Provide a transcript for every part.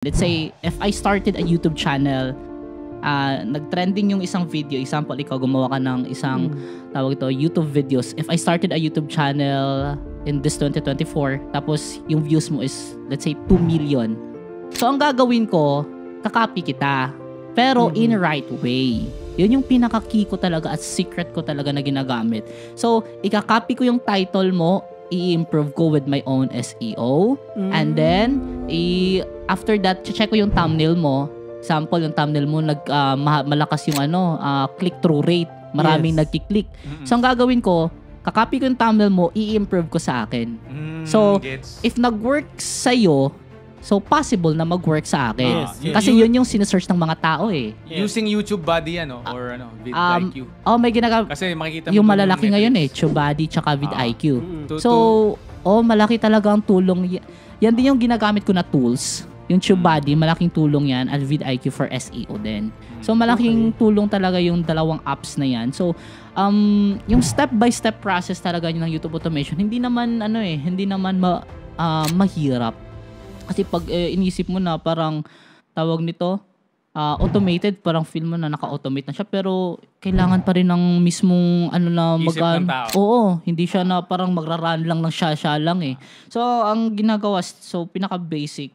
Let's say, if I started a YouTube channel, nag-trending yung isang video, example, ikaw gumawa ka ng isang, tawag ito, YouTube videos. If I started a YouTube channel in this 2024, tapos yung views mo is, let's say, 2 million. So, ang gagawin ko, kakopy kita. Pero in right way. Yun yung pinaka-key ko talaga at secret ko talaga na ginagamit. So, ikakopy ko yung title mo, i-improve ko with my own SEO. And then, after that, check ko yung thumbnail mo. Example, yung thumbnail mo, malakas yung click-through rate. Maraming nagki-click. So, ang gagawin ko, kakopy ko yung thumbnail mo, i-improve ko sa akin. So, if nag-work sa'yo, so possible na mag-work sa akin. Kasi yun yung sinesearch ng mga tao eh. Using YouTube Body or vidIQ. May ginagamit. Kasi makikita mo yung malalaki ngayon eh, TubeBuddy tsaka vidIQ. So, malaki talaga ang tulong. Yan din yung ginagamit ko na tools. Yung TubeBuddy, malaking tulong yan, at vidIQ for SEO din. So, malaking tulong talaga yung dalawang apps na yan. So, yung step-by-step process talaga ng YouTube automation, hindi naman mahirap. Kasi pag inisip mo na parang tawag nito, automated, parang feel mo na naka-automate na siya, pero kailangan pa rin ng mismong Oo, hindi siya na parang magra-run lang ng siya lang eh. So, ang ginagawa, pinaka-basic,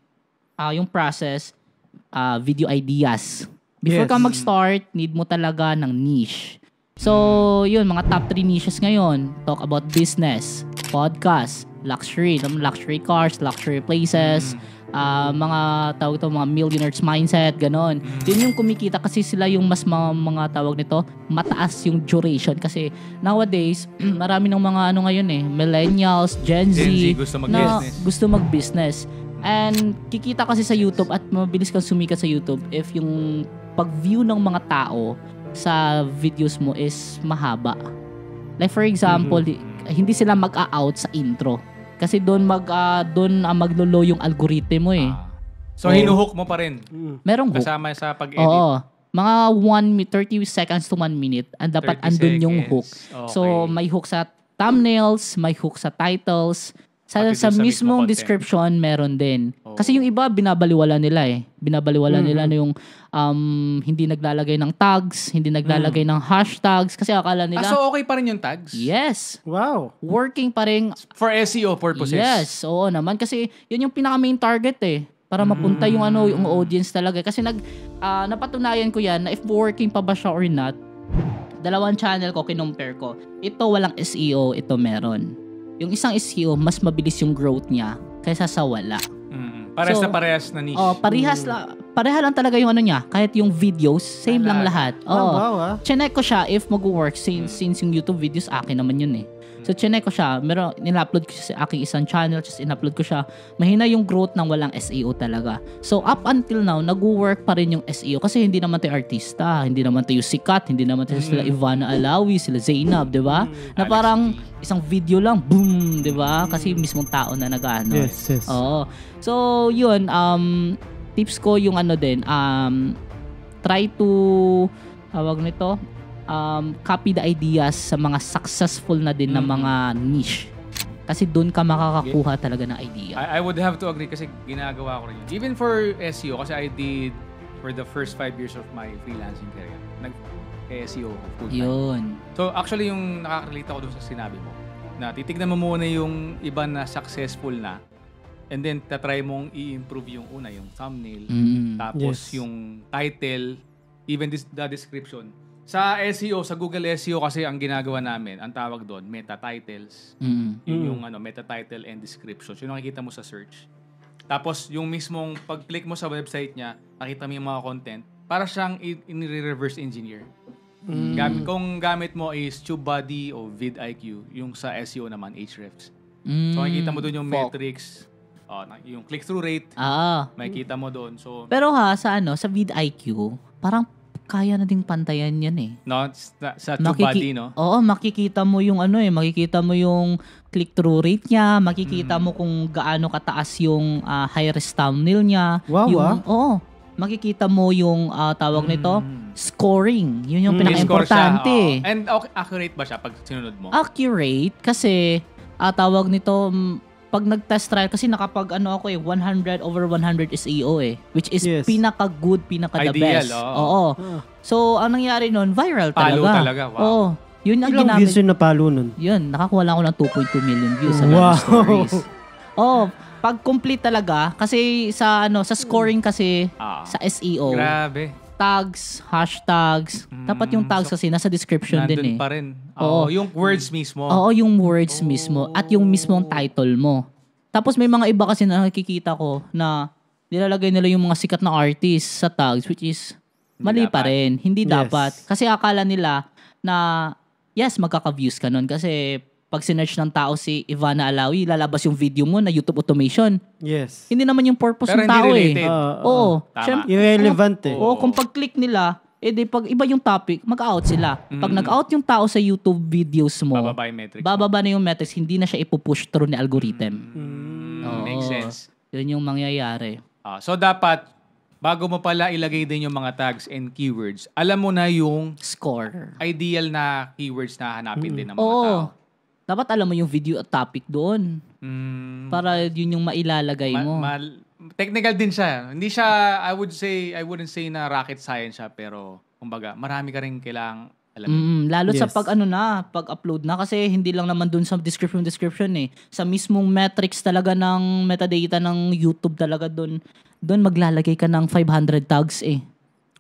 yung process, video ideas. Before ka mag-start, need mo talaga ng niche. So, yun, mga top 3 niches ngayon. Talk about business, podcast, luxury cars, luxury places, mga tawag ito, mga millionaires mindset, ganon. Yun yung kumikita kasi sila yung mas mga tawag nito, mataas yung duration kasi nowadays, marami ng mga ngayon eh, millennials, Gen Z gusto mag-business. And kikita kasi sa YouTube at mabilis kang sumikat sa YouTube if yung pag-view ng mga tao sa videos mo is mahaba. Like for example, hindi sila mag-a-out sa intro. Kasi doon maglo-low yung algorithm mo eh. So hinuhook mo pa rin? Merong hook. Kasama sa pag-edit? Oo. Mga 30 seconds to 1 minute and dapat andun yung hook. Okay. So may hook sa thumbnails, may hook sa titles. Sa mismong description, meron din. Kasi yung iba, binabaliwala nila eh. Binabaliwala nila na yung hindi naglalagay ng tags, hindi naglalagay ng hashtags. Kasi akala nila... so okay pa rin yung tags? Yes. Wow. Working pa rin. For SEO purposes? Yes. Oo naman. Kasi yun yung pinaka-main target eh. Para mapunta yung yung audience talaga. Kasi napatunayan ko yan na if working pa ba siya or not, dalawang channel ko, kinumpare ko. Ito walang SEO, ito meron. Yung isang SEO, mas mabilis yung growth niya kaysa sa wala. Parehas na niche. Pareha lang talaga yung niya. Kahit yung videos, same lang lahat. Chinek ko siya if mag-work since yung YouTube videos, akin naman yun eh. So, chinek ko siya. Nila-upload ko siya sa aking isang channel, just in-upload ko siya. Mahina yung growth ng walang SEO talaga. So, up until now, nag-work pa rin yung SEO kasi hindi naman tayo artista, hindi naman tayo sikat, hindi naman tayo sila Ivana Alawi, sila Zainab, di ba? Na parang isang video lang, boom, di ba? Kasi mismong tao na nag-ano. Yes. Oo. So, yun, tips ko yung try to, tawag nito, copy the ideas sa mga successful na din na mga niche. Kasi doon ka makakakuha talaga ng idea. I would have to agree kasi ginagawa ko rin yun. Even for SEO, kasi I did for the first 5 years of my freelancing career. Nag-SEO full-time. Yun. So actually yung nakaka-relate ako doon sa sinabi mo, na titignan mo muna yung iba na successful na and then tatry mong i-improve yung yung thumbnail, tapos yung title, even the description. Sa SEO, sa Google SEO kasi ang ginagawa namin, ang tawag doon, meta titles. Yung meta title and descriptions. Yung nakikita mo sa search. Tapos yung mismong pag-click mo sa website niya, nakita mo yung mga content, para siyang in-reverse engineer. Kung gamit mo is TubeBuddy o vidIQ, yung sa SEO naman, Ahrefs. So nakikita mo doon yung metrics, yung click-through rate, makikita mo doon. So, pero sa vidIQ, parang kaya na ding pantayan yan eh. No, sa TubeBuddy, no? Oo, makikita mo yung makikita mo yung click-through rate niya, makikita mo kung gaano kataas yung high-res thumbnail niya. Wow, Oo, makikita mo yung tawag nito, scoring. Yun yung pinaka-importante. And accurate ba siya pag sinunod mo? Accurate kasi tawag nito, pag nag-test trial, kasi nakapag 100 over 100 SEO which is pinaka-good, pinaka-the best. Oo. So, ang nangyari nun, viral talaga. Palo talaga, wow. Oo. Yun ang ilang views yun na palo nun? Yun, nakakuha lang ako ng 2.2 million views sa Love Stories. Pag complete talaga, kasi sa scoring kasi, sa SEO. Grabe. Tags, hashtags. Dapat yung tags kasi nasa description din Nandun pa rin. Oo. Yung words mismo. Oo, yung words mismo. At yung mismong title mo. Tapos may mga iba kasi na nakikita ko na nilalagay nila yung mga sikat na artist sa tags, which is mali pa rin. Hindi dapat. Kasi akala nila na, yes, magkaka-views ka nun. Kasi pag sinearch ng tao si Ivana Alawi, lalabas yung video mo na YouTube automation. Yes. Hindi naman yung purpose ng tao Oo. Tama. Irrelevant Oo, kung pag-click nila, pag iba yung topic, mag-out sila. Pag nag-out yung tao sa YouTube videos mo, bababa na yung metrics, hindi na siya ipupush through ni algorithm. Makes sense. Yun yung mangyayari. So dapat, bago mo pala ilagay din yung mga tags and keywords, alam mo na yung score. Ideal na keywords na hanapin din ng mga tao. Dapat alam mo yung video at topic doon. Para yun yung mailalagay mo. Technical din siya. Hindi siya, I wouldn't say na rocket science siya, pero kumbaga, marami ka rin kailangang alam. Lalo sa pag-upload na, kasi hindi lang naman dun sa description Sa mismong metrics talaga ng metadata ng YouTube talaga dun maglalagay ka ng 500 tags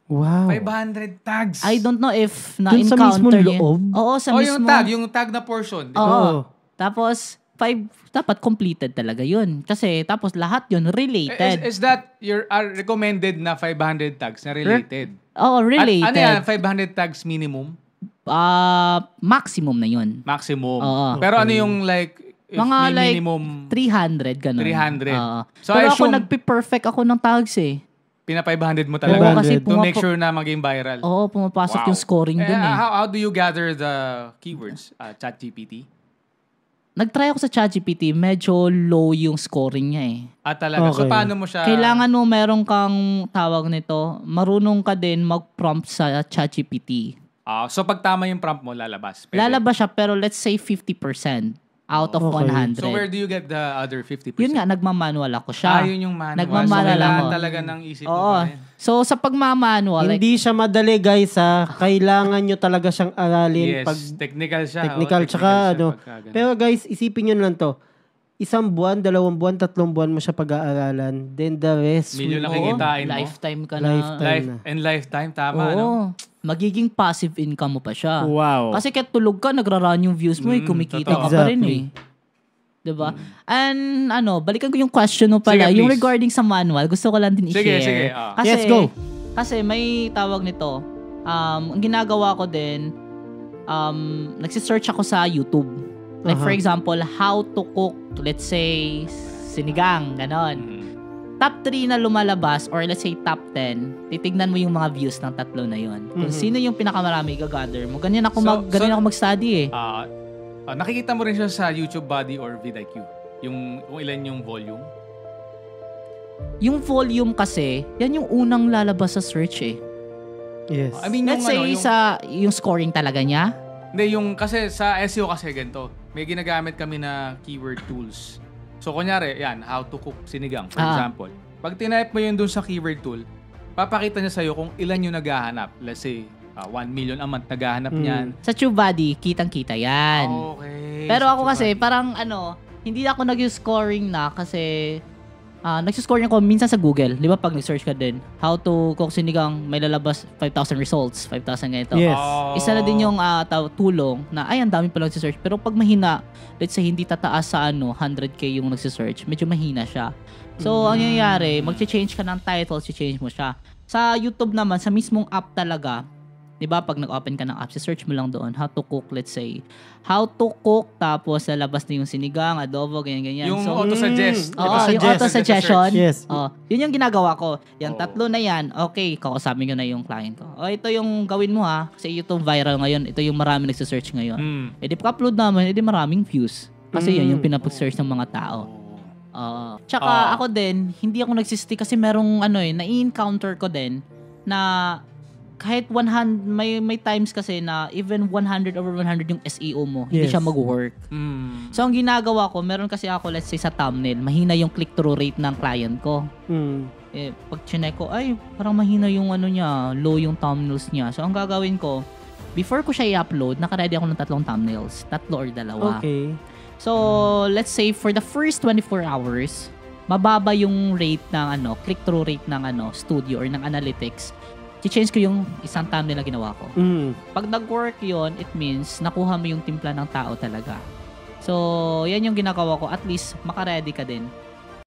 Wow. 500 tags. I don't know if na-encounter sa mismong loob? Oo, sa mismo. Yung tag na portion. Oo. Tapos, dapat completed talaga yun. Kasi, tapos lahat yun related. Is that your recommended na 500 tags na related? Oo, related. Ano yan? 500 tags minimum? Maximum na yun. Maximum. Okay. Pero ano yung mga minimum? 300, ganun. 300. So, pero ako nagpe-perfect ako ng tags Pina-500 mo talaga. Kasi to make sure na maging viral. Oo, pumapasok yung scoring dun How do you gather the keywords? ChatGPT? Nag-try ako sa ChatGPT, medyo low yung scoring niya talaga. Okay. So, paano mo siya? Kailangan mo meron kang tawag nito, marunong ka din mag-prompt sa ChatGPT. So, pag tama yung prompt mo, lalabas? Pwede. Lalabas siya, pero let's say 50%. Out of 100. So, where do you get the other 50%? Yun nga, nagmamanual ako siya. Yun yung manual. Nagmamanual so, ako. Talaga ng isip mo pa rin. So, sa pagmamanual... Hindi siya madali, guys, Kailangan nyo talaga siyang aralin. Yes, technical siya. Technical, tsaka Pero guys, isipin nyo lang to. 1 buwan, 2 buwan, 3 buwan mo siya pag-aaralan. Then the rest... Milyon na kikitain mo. Lifetime ka na. Lifetime, tama, magiging passive income mo pa siya. Wow. Kasi kahit tulog ka, nagra-run yung views mo, kumikita ka pa rin Diba? And balikan ko yung question mo pala. Sige, yung regarding sa manual, gusto ko lang din i-share. Sige. Kasi, yes, go. Kasi may tawag nito. Ang ginagawa ko din, nagsisearch ako sa YouTube. Like for example, how to cook, let's say, sinigang, ganon. Top 3 na lumalabas or let's say top 10, titignan mo yung mga views ng tatlo na yon. Kung sino yung pinakamarami gagather mo. Ganyan ako mag-study nakikita mo rin siya sa YouTube Body or vidIQ? Kung ilan yung volume? Yung volume kasi, yan yung unang lalabas sa search Yes. I mean, let's say yung scoring talaga niya? Hindi, kasi sa SEO kasi ganito. May ginagamit kami na keyword tools. So, kunyari, how to cook sinigang, for example. Pag tinype mo yun dun sa keyword tool, papakita niya sa'yo kung ilan yung naghahanap. Let's say, 1 million a month naghahanap niyan. Sa TubeBuddy, kitang-kita yan. Okay. Pero ako kasi, parang hindi ako nag-scoring na kasi nag-scoring ako minsan sa Google. Di ba pag nag-search ka din, how to cook sinigang, may lalabas 5,000 results, 5,000 ganito. Yes. Isa na din yung tulong na, ang dami pa lang nag-search. Pero pag mahina, let's say hindi tataas sa 100k yung nag-search, medyo mahina siya. So, ang nangyayari, mag-change ka ng title, change mo siya. Sa YouTube naman, sa mismong app talaga, di ba pag nag-open ka ng app, search mo lang doon, how to cook, let's say. How to cook, tapos lalabas na yung sinigang, adobo, ganyan-ganyan. Yung auto-suggest. Yung auto-suggestion. Yes. Yun yung ginagawa ko. Yung tatlo na yan, okay, kausapin ko na yung client ko. Ito yung gawin mo kasi YouTube viral ngayon. Ito yung marami nagsisearch ngayon. Di pa-upload naman, maraming views. Kasi yan yung pinapag-search ng mga tao. Tsaka ako din, hindi ako nagsistick kasi merong nai-encounter ko din na kahit 100, may times kasi na even 100 over 100 yung SEO mo, hindi siya mag-work. So, ang ginagawa ko, meron kasi ako, let's say, sa thumbnail, mahina yung click-through rate ng client ko. Pag chinek ko, ay, parang mahina yung low yung thumbnails niya. So, ang gagawin ko, before ko siya i-upload, naka-ready ako ng 3 thumbnails. 3 or 2. Okay. So, let's say, for the first 24 hours, mababa yung rate ng click-through rate ng studio or ng analytics. I-change ko yung isang thumbnail na ginawa ko. Pag nag-work yon, it means nakuha mo yung timpla ng tao talaga. So, yan yung ginagawa ko. At least, maka-ready ka din.